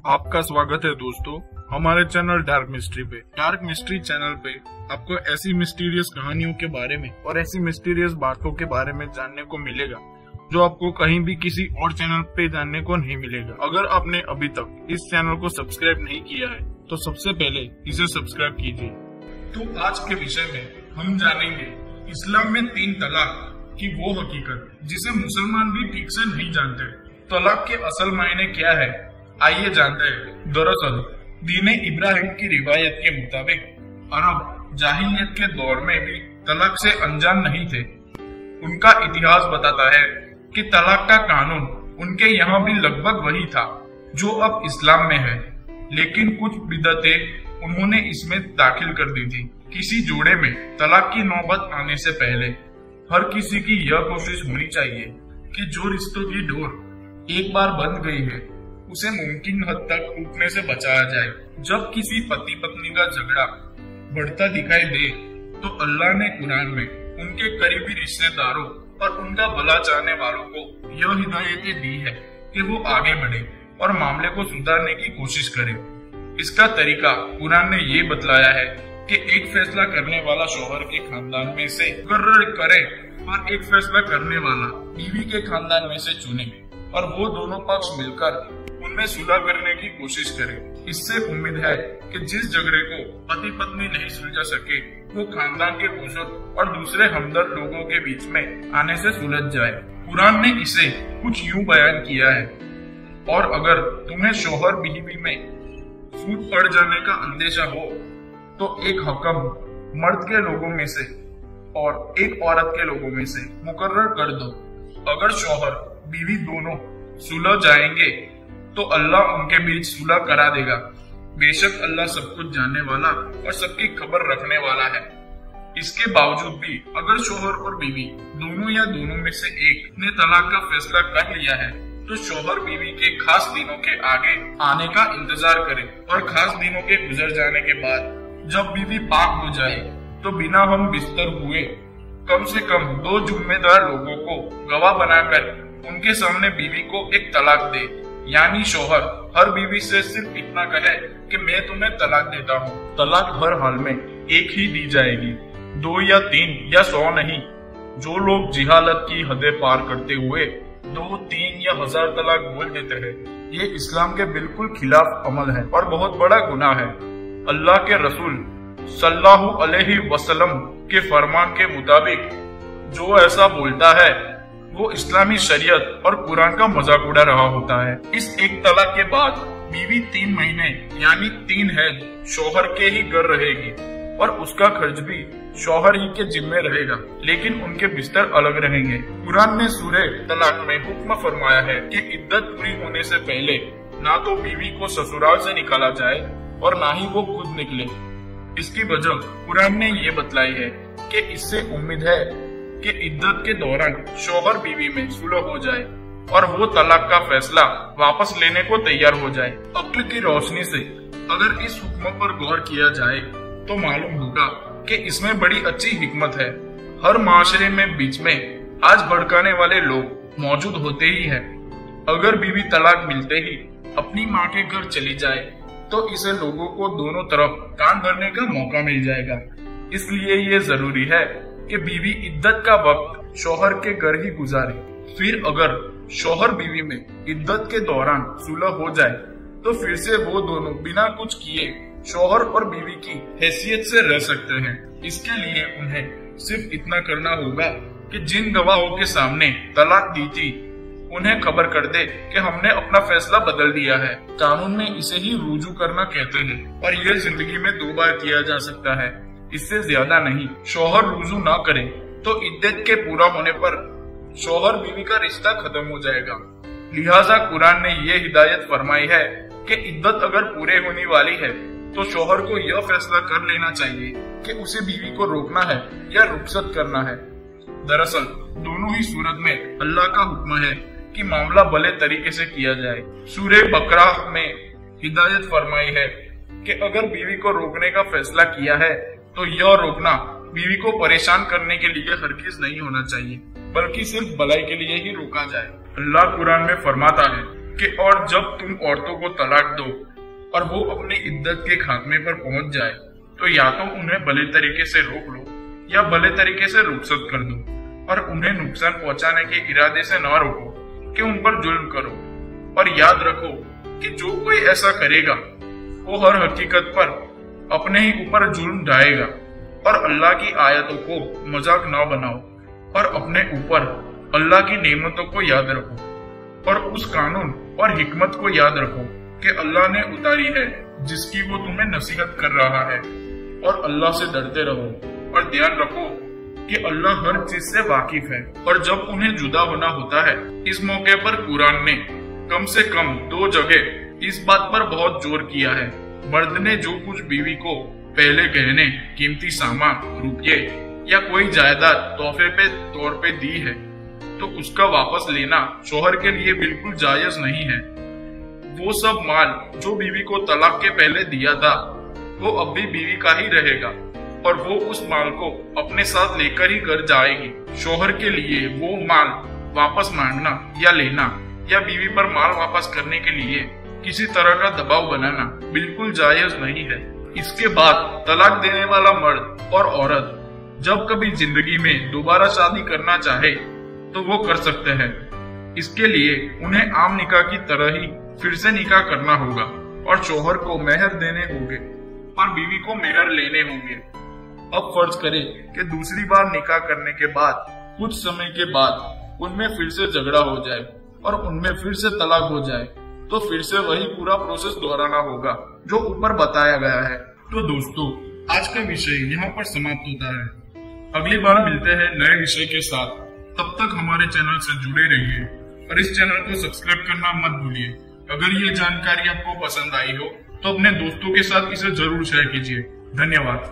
आपका स्वागत है दोस्तों हमारे चैनल डार्क मिस्ट्री पे। डार्क मिस्ट्री चैनल पे आपको ऐसी मिस्टीरियस कहानियों के बारे में और ऐसी मिस्टीरियस बातों के बारे में जानने को मिलेगा जो आपको कहीं भी किसी और चैनल पे जानने को नहीं मिलेगा। अगर आपने अभी तक इस चैनल को सब्सक्राइब नहीं किया है तो सबसे पहले इसे सब्सक्राइब कीजिए। तो आज के विषय में हम जानेंगे इस्लाम में 3 तलाक की वो हकीकत जिसे मुसलमान भी ठीक से नहीं जानते। तलाक के असल मायने क्या है, आइए जानते हैं। दरअसल दीने इब्राहिम की रिवायत के मुताबिक अरब जाहिलियत के दौर में भी तलाक से अनजान नहीं थे। उनका इतिहास बताता है कि तलाक का कानून उनके यहाँ भी लगभग वही था जो अब इस्लाम में है, लेकिन कुछ बिदअतें उन्होंने इसमें दाखिल कर दी थी। किसी जोड़े में तलाक की नौबत आने से पहले हर किसी की यह कोशिश होनी चाहिए कि जो रिश्तों की डोर एक बार बंध गई है उसे मुमकिन हद तक टूटने से बचाया जाए। जब किसी पति पत्नी का झगड़ा बढ़ता दिखाई दे तो अल्लाह ने कुरान में उनके करीबी रिश्तेदारों और उनका भला चाहने वालों को यह हिदायतें दी है कि वो आगे बढ़े और मामले को सुधारने की कोशिश करें। इसका तरीका कुरान ने ये बतलाया है कि एक फैसला करने वाला शौहर के खानदान में से मुकर्रर करे और एक फैसला करने वाला बीवी के खानदान में से चुने और वो दोनों पक्ष मिलकर उनमें सुलह करने की कोशिश करें। इससे उम्मीद है कि जिस झगड़े को पति पत्नी नहीं सुलझा सके वो खानदान के बुजुर्ग और दूसरे हमदर्द लोगों के बीच में आने से सुलझ जाए। कुरान ने इसे कुछ यूं बयान किया है, और अगर तुम्हें शौहर बीवी में फूट पड़ जाने का अंदेशा हो तो एक हकम मर्द के लोगों में से और एक औरत के लोगों में से मुकर्रर कर दो। अगर शौहर बीवी दोनों सुलह जाएंगे तो अल्लाह उनके बीच सुलह करा देगा। बेशक अल्लाह सब कुछ जानने वाला और सबकी खबर रखने वाला है। इसके बावजूद भी अगर शौहर और बीवी दोनों या दोनों में से एक ने तलाक का फैसला कर लिया है तो शौहर बीवी के खास दिनों के आगे आने का इंतजार करे और खास दिनों के गुजर जाने के बाद जब बीवी पाक हो जाए तो बिना हम बिस्तर हुए कम से कम 2 जिम्मेदार लोगों को गवाह बनाकर उनके सामने बीवी को एक तलाक दे। यानी शौहर हर बीवी से सिर्फ इतना कहे कि मैं तुम्हें तलाक देता हूँ। तलाक हर हाल में एक ही दी जाएगी, 2 या 3 या 100 नहीं। जो लोग जिहालत की हदें पार करते हुए 2, 3 या 1000 तलाक बोल देते हैं, ये इस्लाम के बिल्कुल खिलाफ अमल है और बहुत बड़ा गुनाह है। अल्लाह के रसूल सल्लल्लाहु अलैहि वसल्लम के फरमान के मुताबिक जो ऐसा बोलता है वो इस्लामी शरीयत और कुरान का मजाक उड़ा रहा होता है। इस एक तलाक के बाद बीवी 3 महीने यानी 3 हैज शौहर के ही घर रहेगी और उसका खर्च भी शौहर ही के जिम्मे रहेगा, लेकिन उनके बिस्तर अलग रहेंगे। कुरान ने सूरे तलाक में हुक्म फरमाया है कि इद्दत पूरी होने से पहले ना तो बीवी को ससुराल से निकाला जाए और ना ही वो खुद निकले। इसकी वजह कुरान ने ये बतलाई है कि इससे उम्मीद है कि इद्दत के दौरान शौहर बीवी में सुलह हो जाए और वो तलाक का फैसला वापस लेने को तैयार हो जाए। अक्ल की रोशनी से अगर इस हुक्म पर गौर किया जाए तो मालूम होगा कि इसमें बड़ी अच्छी हिकमत है। हर माशरे में बीच में आज भड़काने वाले लोग मौजूद होते ही हैं। अगर बीवी तलाक मिलते ही अपनी माँ के घर चली जाए तो इसे लोगों को दोनों तरफ कान भरने का मौका मिल जाएगा। इसलिए ये जरूरी है कि बीवी इद्दत का वक्त शौहर के घर ही गुजारे। फिर अगर शौहर बीवी में इद्दत के दौरान सुलह हो जाए तो फिर से वो दोनों बिना कुछ किए शौहर और बीवी की हैसियत से रह सकते हैं। इसके लिए उन्हें सिर्फ इतना करना होगा कि जिन गवाहों के सामने तलाक दी थी उन्हें खबर कर दे कि हमने अपना फैसला बदल दिया है। कानून में इसे ही रुजू करना कहते हैं और यह जिंदगी में 2 बार किया जा सकता है, इससे ज्यादा नहीं। शौहर रुजू ना करे तो इद्दत के पूरा होने पर शौहर बीवी का रिश्ता खत्म हो जाएगा। लिहाजा कुरान ने ये हिदायत फरमाई है कि इद्दत अगर पूरे होने वाली है तो शौहर को यह फैसला कर लेना चाहिए कि उसे बीवी को रोकना है या रुखसत करना है। दरअसल दोनों ही सूरत में अल्लाह का हुक्म है कि मामला भले तरीके से किया जाए। सूरे बकरा में हिदायत फरमाई है कि अगर बीवी को रोकने का फैसला किया है तो यह रोकना बीवी को परेशान करने के लिए हरगिज नहीं होना चाहिए, बल्कि सिर्फ भलाई के लिए ही रोका जाए। अल्लाह कुरान में फरमाता है कि और जब तुम औरतों को तलाक दो और वो अपनी इद्दत के खात्मे पर पहुंच जाए तो या तो उन्हें भले तरीके से रोक लो या भले तरीके से रुखसत कर दो, और उन्हें नुकसान पहुंचाने के इरादे से न रोको कि उन पर जुल्म करो। और याद रखो कि जो कोई ऐसा करेगा वो हर हकीकत पर अपने ही ऊपर जुल्म ढाएगा। और अल्लाह की आयतों को मजाक न बनाओ और अपने ऊपर अल्लाह की नेमतों को याद रखो और उस कानून और हिकमत को याद रखो कि अल्लाह ने उतारी है जिसकी वो तुम्हें नसीहत कर रहा है। और अल्लाह से डरते रहो और ध्यान रखो कि अल्लाह हर चीज से वाकिफ है। और जब उन्हें जुदा होना होता है, इस मौके पर कुरान ने कम से कम 2 जगह इस बात पर बहुत जोर किया है, मर्द ने जो कुछ बीवी को पहले गहने, कीमती सामान, रुपये या कोई जायदाद तोहफे पे तौर पे दी है तो उसका वापस लेना शोहर के लिए बिल्कुल जायज नहीं है। वो सब माल जो बीवी को तलाक के पहले दिया था वो अब भी बीवी का ही रहेगा और वो उस माल को अपने साथ लेकर ही घर जाएगी। शोहर के लिए वो माल वापस मांगना या लेना या बीवी पर माल वापस करने के लिए किसी तरह का दबाव बनाना बिल्कुल जायज नहीं है। इसके बाद तलाक देने वाला मर्द और औरत जब कभी जिंदगी में दोबारा शादी करना चाहे तो वो कर सकते हैं। इसके लिए उन्हें आम निकाह की तरह ही फिर से निकाह करना होगा और शोहर को मेहर देने होंगे और बीवी को मेहर लेने होंगे। अब फर्ज करें कि दूसरी बार निकाह करने के बाद कुछ समय के बाद उनमें फिर से झगड़ा हो जाए और उनमें फिर से तलाक हो जाए तो फिर से वही पूरा प्रोसेस दोहराना होगा जो ऊपर बताया गया है। तो दोस्तों, आज का विषय यहाँ पर समाप्त होता है। अगली बार मिलते हैं नए विषय के साथ। तब तक हमारे चैनल से जुड़े रहिए और इस चैनल को सब्सक्राइब करना मत भूलिए। अगर ये जानकारी आपको पसंद आई हो तो अपने दोस्तों के साथ इसे जरूर शेयर कीजिए। धन्यवाद।